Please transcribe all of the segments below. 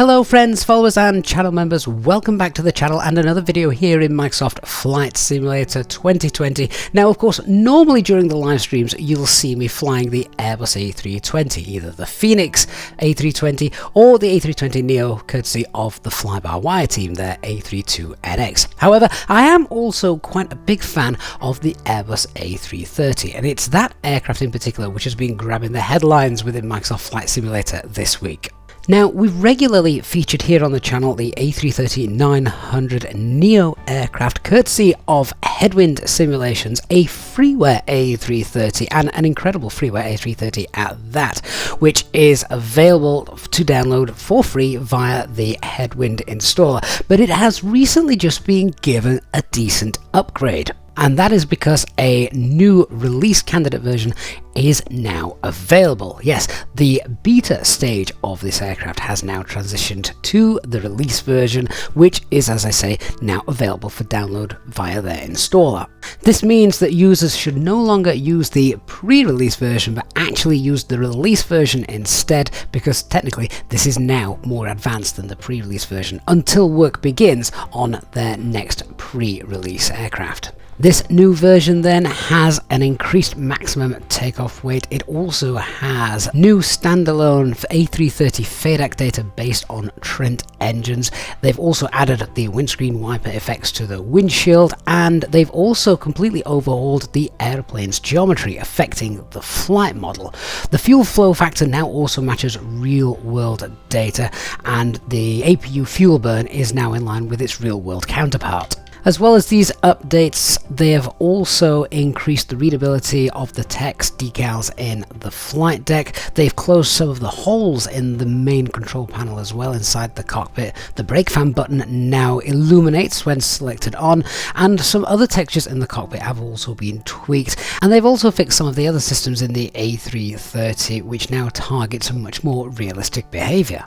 Hello friends, followers and channel members, welcome back to the channel and another video here in Microsoft Flight Simulator 2020. Now of course, normally during the live streams you'll see me flying the Airbus A320, either the Phoenix A320 or the A320neo, courtesy of the fly-by-wire team, their A32NX. However, I am also quite a big fan of the Airbus A330, and it's that aircraft in particular which has been grabbing the headlines within Microsoft Flight Simulator this week. Now, we've regularly featured here on the channel the A330-900 Neo aircraft, courtesy of Headwind Simulations, a freeware A330, and an incredible freeware A330 at that, which is available to download for free via the Headwind installer. But it has recently just been given a decent upgrade. And that is because a new release candidate version is now available. Yes, the beta stage of this aircraft has now transitioned to the release version, which is, as I say, now available for download via their installer. This means that users should no longer use the pre-release version, but actually use the release version instead, because technically this is now more advanced than the pre-release version until work begins on their next pre-release aircraft. This new version then has an increased maximum takeoff weight. It also has new standalone A330 FADEC data based on Trent engines. They've also added the windscreen wiper effects to the windshield, and they've also completely overhauled the airplane's geometry, affecting the flight model. The fuel flow factor now also matches real-world data, and the APU fuel burn is now in line with its real-world counterpart. As well as these updates, they have also increased the readability of the text decals in the flight deck. They've closed some of the holes in the main control panel as well inside the cockpit. The brake fan button now illuminates when selected on, and some other textures in the cockpit have also been tweaked. And they've also fixed some of the other systems in the A330, which now targets a much more realistic behaviour.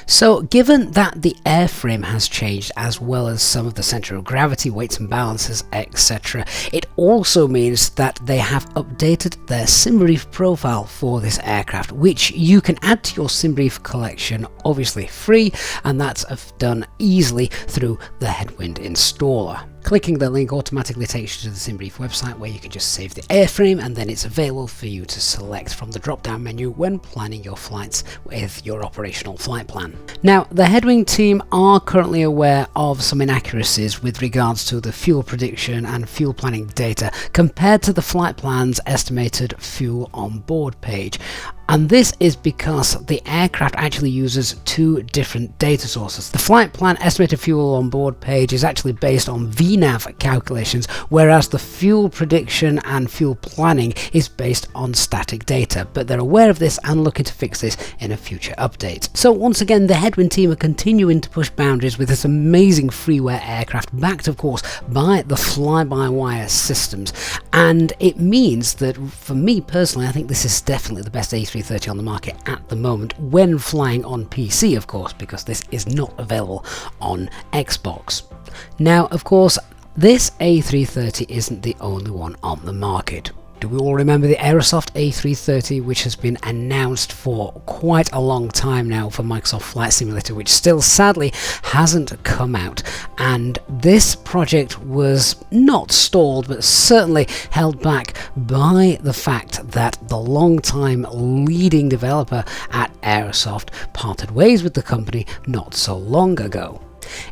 So given that the airframe has changed, as well as some of the centre of gravity, weights and balances, etc., it also means that they have updated their SimReef profile for this aircraft, which you can add to your SimReef collection, obviously free, and that's done easily through the Headwind installer. Clicking the link automatically takes you to the SimReef website, where you can just save the airframe, and then it's available for you to select from the drop-down menu when planning your flights with your operational flight plan. Now, the Headwind team are currently aware of some inaccuracies with regards to the fuel prediction and fuel planning data compared to the flight plan's estimated fuel on board page. And this is because the aircraft actually uses two different data sources. The flight plan estimated fuel on board page is actually based on VNAV calculations, whereas the fuel prediction and fuel planning is based on static data. But they're aware of this and looking to fix this in a future update. So once again, the Headwind team are continuing to push boundaries with this amazing freeware aircraft, backed of course by the fly-by-wire systems. And it means that, for me personally, I think this is definitely the best A330 on the market at the moment, when flying on PC of course, because this is not available on Xbox. Now of course, this A330 isn't the only one on the market. Do we all remember the Aerosoft A330, which has been announced for quite a long time now for Microsoft Flight Simulator, which still sadly hasn't come out? And this project was not stalled, but certainly held back by the fact that the long-time leading developer at Aerosoft parted ways with the company not so long ago.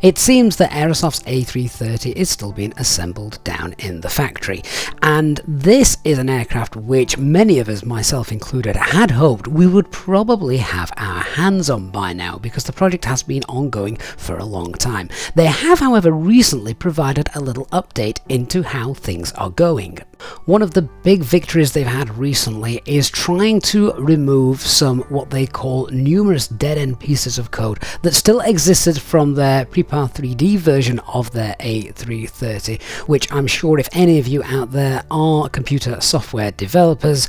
It seems that Aerosoft's A330 is still being assembled down in the factory, and this is an aircraft which many of us, myself included, had hoped we would probably have our hands on by now, because the project has been ongoing for a long time. They have, however, recently provided a little update into how things are going. One of the big victories they've had recently is trying to remove some what they call numerous dead-end pieces of code that still existed from their Prepar 3D version of their A330, which I'm sure if any of you out there are computer software developers,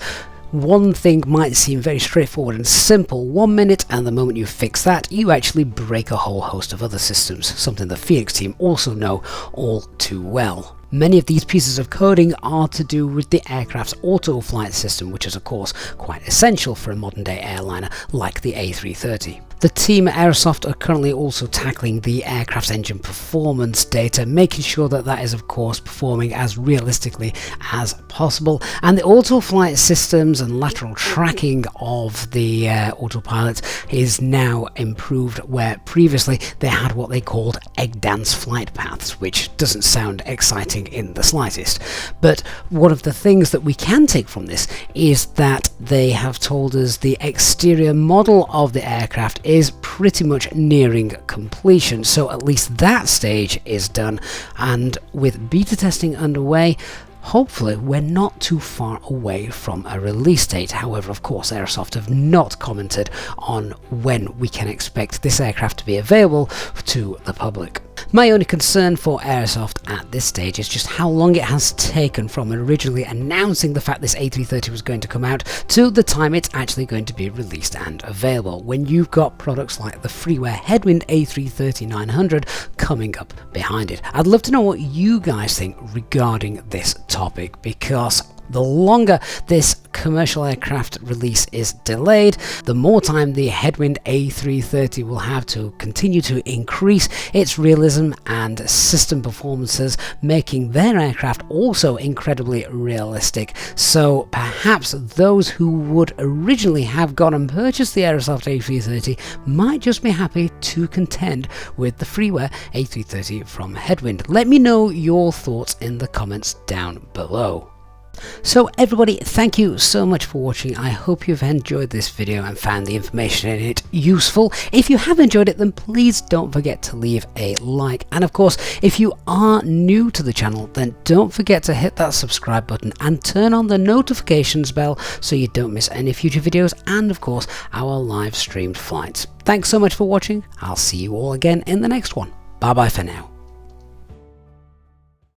one thing might seem very straightforward and simple 1 minute, and the moment you fix that, you actually break a whole host of other systems, something the Phoenix team also know all too well. Many of these pieces of coding are to do with the aircraft's auto-flight system, which is of course quite essential for a modern day airliner like the A330. The team at Aerosoft are currently also tackling the aircraft's engine performance data, making sure that that is of course performing as realistically as possible, and the auto-flight systems and lateral tracking of the autopilot is now improved, where previously they had what they called egg dance flight paths, which doesn't sound exciting in the slightest. But one of the things that we can take from this is that they have told us the exterior model of the aircraft is pretty much nearing completion, so at least that stage is done, and with beta testing underway, hopefully we're not too far away from a release date. However, of course, Aerosoft have not commented on when we can expect this aircraft to be available to the public. My only concern for Aerosoft at this stage is just how long it has taken from originally announcing the fact this A330 was going to come out to the time it's actually going to be released and available, when you've got products like the freeware Headwind A330-900 coming up behind it. I'd love to know what you guys think regarding this topic, because the longer this commercial aircraft release is delayed, the more time the Headwind A330 will have to continue to increase its realism and system performances, making their aircraft also incredibly realistic. So perhaps those who would originally have gone and purchased the Aerosoft A330 might just be happy to contend with the freeware A330 from Headwind. Let me know your thoughts in the comments down below. So everybody, thank you so much for watching. I hope you've enjoyed this video and found the information in it useful. If you have enjoyed it, then please don't forget to leave a like, and of course if you are new to the channel, then don't forget to hit that subscribe button and turn on the notifications bell so you don't miss any future videos and of course our live streamed flights. Thanks so much for watching. I'll see you all again in the next one. Bye bye for now.